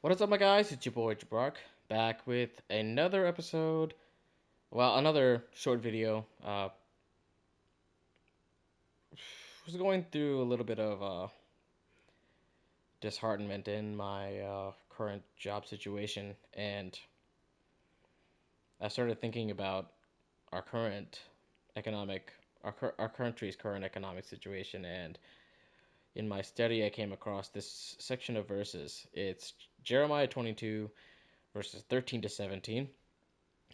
What is up, my guys? It's your boy Jabrak, back with another episode. Well, another short video. Was going through a little bit of disheartenment in my current job situation, and I started thinking about our current economic, our country's current economic situation. And in my study, I came across this section of verses. It's Jeremiah 22, verses 13 to 17.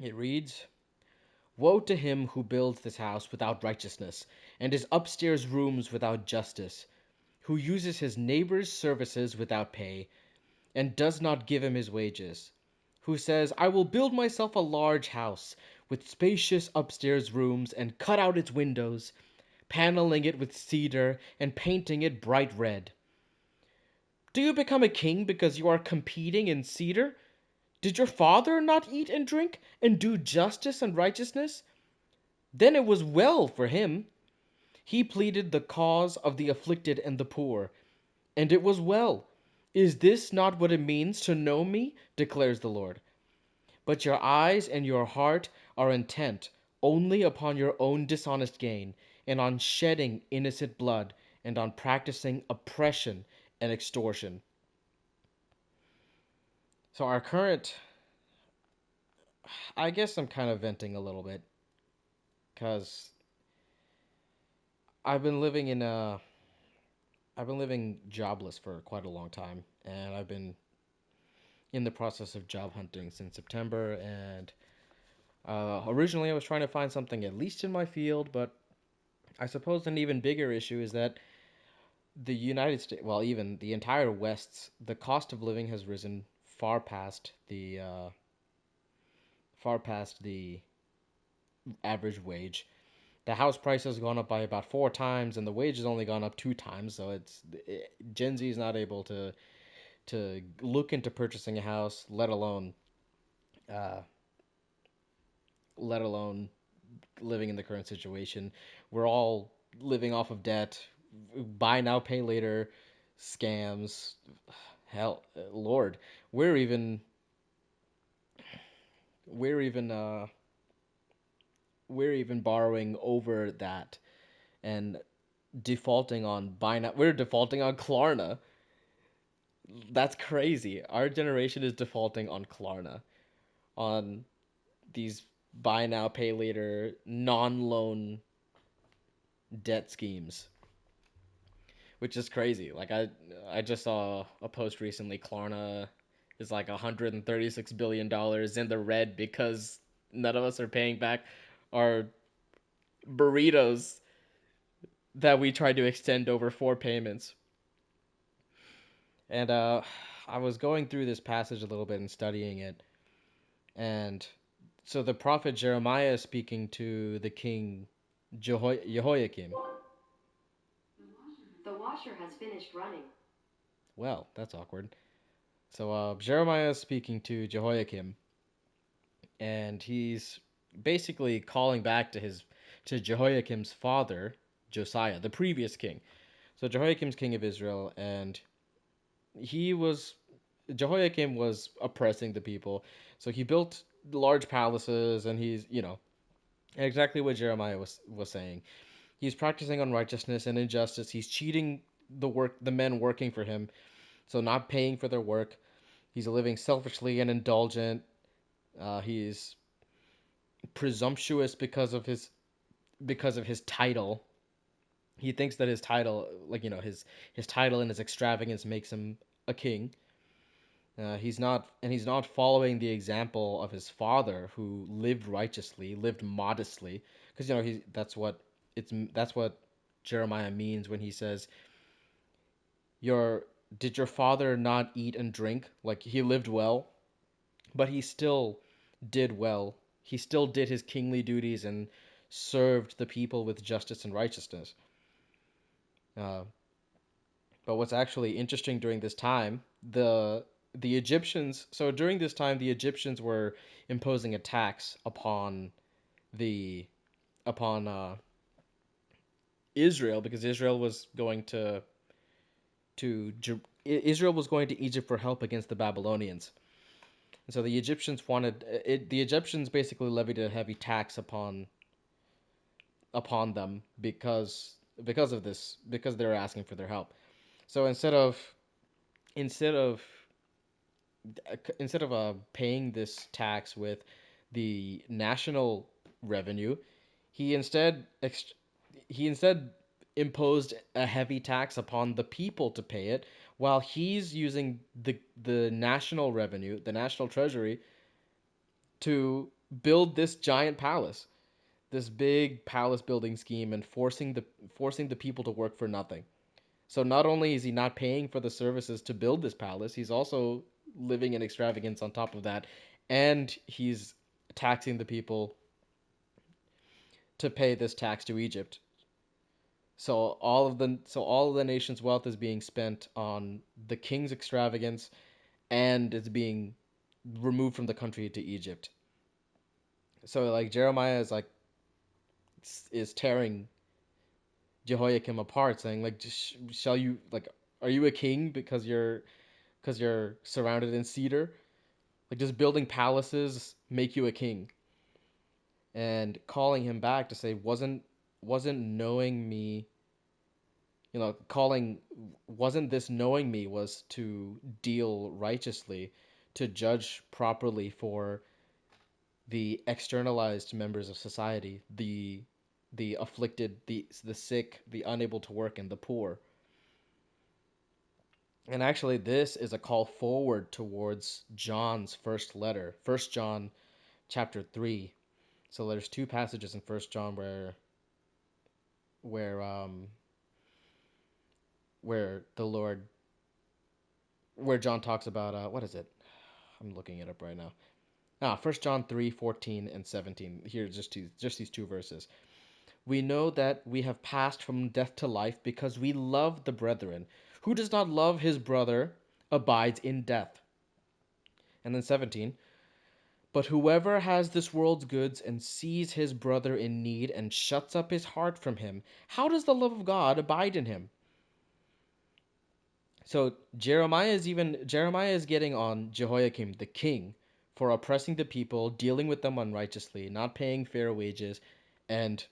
It reads, "Woe to him who builds this house without righteousness, and his upstairs rooms without justice, who uses his neighbor's services without pay, and does not give him his wages, who says, 'I will build myself a large house, with spacious upstairs rooms, and cut out its windows, paneling it with cedar, and painting it bright red.' Do you become a king because you are competing in cedar? Did your father not eat and drink, and do justice and righteousness? Then it was well for him. He pleaded the cause of the afflicted and the poor, and it was well. Is this not what it means to know me? Declares the Lord. But your eyes and your heart are intent only upon your own dishonest gain, and on shedding innocent blood, and on practicing oppression and extortion." So, our current, I guess I'm kind of venting a little bit, because I've been living in a I've been living jobless for quite a long time, and I've been in the process of job hunting since September. And originally, I was trying to find something at least in my field, but I suppose an even bigger issue is that the United States, well, even the entire West's, the cost of living has risen far past the average wage. The house price has gone up by about four times, and the wage has only gone up two times. So Gen Z is not able to look into purchasing a house, uh, let alone living in the current situation. We're all living off of debt, buy now, pay later, scams. Hell, Lord, we're even we're even uh we're even borrowing over that and defaulting on buy now. We're defaulting on Klarna. That's crazy. Our generation is defaulting on Klarna, on these buy now, pay later, non loan debt schemes, which is crazy. Like I just saw a post recently. Klarna is like $136 billion in the red because none of us are paying back our burritos that we tried to extend over four payments. And I was going through this passage a little bit and studying it, and so the prophet Jeremiah is speaking to the king Jehoiakim. The washer has finished running. Well, that's awkward. So Jeremiah is speaking to Jehoiakim, and he's basically calling back to Jehoiakim's father, Josiah, the previous king. So Jehoiakim's king of Israel, and he was Jehoiakim was oppressing the people. So he built large palaces, and he's exactly what Jeremiah was saying. He's practicing unrighteousness and injustice. He's cheating the men working for him, so not paying for their work. He's living selfishly and indulgent. He's presumptuous because of his title. He thinks that his title, like his title and his extravagance makes him a king. He's not following the example of his father, who lived righteously, lived modestly, because he that's what Jeremiah means when he says, "Your did your father not eat and drink?" Like, he lived well, but he still did well. He still did his kingly duties and served the people with justice and righteousness. Uh, but what's actually interesting during this time, the Egyptians. So during this time, the Egyptians were imposing a tax the upon Israel, because Israel was going to Israel was going to Egypt for help against the Babylonians. And so the Egyptians wanted it. The Egyptians basically levied a heavy tax upon them because of this, because they were asking for their help. So instead of paying this tax with the national revenue, he instead he instead imposed a heavy tax upon the people to pay it, while he's using the national revenue, the national treasury, to build this giant palace, this big palace building scheme, and forcing the people to work for nothing. So not only is he not paying for the services to build this palace, he's also living in extravagance on top of that, and he's taxing the people to pay this tax to Egypt. So all of the nation's wealth is being spent on the king's extravagance, and it's being removed from the country to Egypt. So like Jeremiah is tearing Jehoiakim apart, saying like, shall you like, are you a king because you're surrounded in cedar? Like, does building palaces make you a king? And calling him back to say, wasn't knowing me, calling wasn't this knowing me was to deal righteously, to judge properly for the externalized members of society, the afflicted, the sick, the unable to work, and the poor. And actually, this is a call forward towards John's first letter, First John chapter 3. So there's two passages in First John where um where the Lord where John talks about what is it? I'm looking it up right now. First John 3:14 and 17. Here just these two verses. We know that we have passed from death to life because we love the brethren. Who does not love his brother abides in death. And then 17. But whoever has this world's goods and sees his brother in need and shuts up his heart from him, how does the love of God abide in him? So Jeremiah is getting on Jehoiakim the king for oppressing the people, dealing with them unrighteously, not paying fair wages, and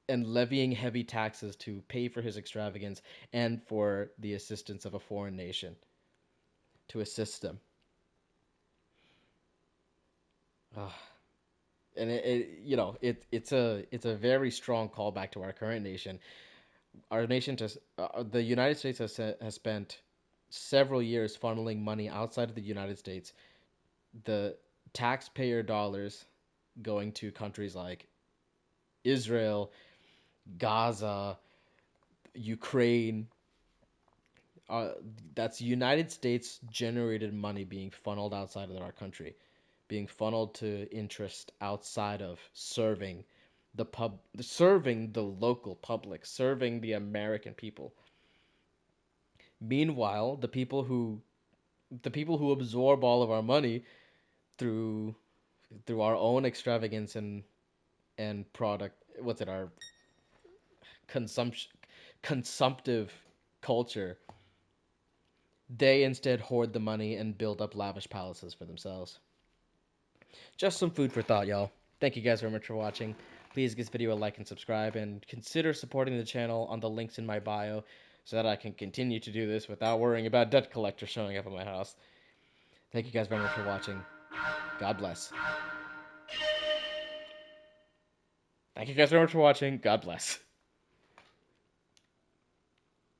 levying heavy taxes to pay for his extravagance and for the assistance of a foreign nation to assist them. Uh, and it's a very strong callback to our current nation. Our nation just The United States has spent several years funneling money outside of the United States, the taxpayer dollars going to countries like Israel, Gaza, Ukraine. Uh, that's United States generated money being funneled outside of our country, being funneled to interest outside of serving the local public, serving the American people. Meanwhile, the people who absorb all of our money through our own extravagance and product, what's it, our consumption consumptive culture, they instead hoard the money and build up lavish palaces for themselves. Just some food for thought, y'all. Thank you guys very much for watching. Please give this video a like and subscribe, and consider supporting the channel on the links in my bio so that I can continue to do this without worrying about debt collectors showing up at my house. Thank you guys very much for watching. God bless. Thank you guys very much for watching. God bless.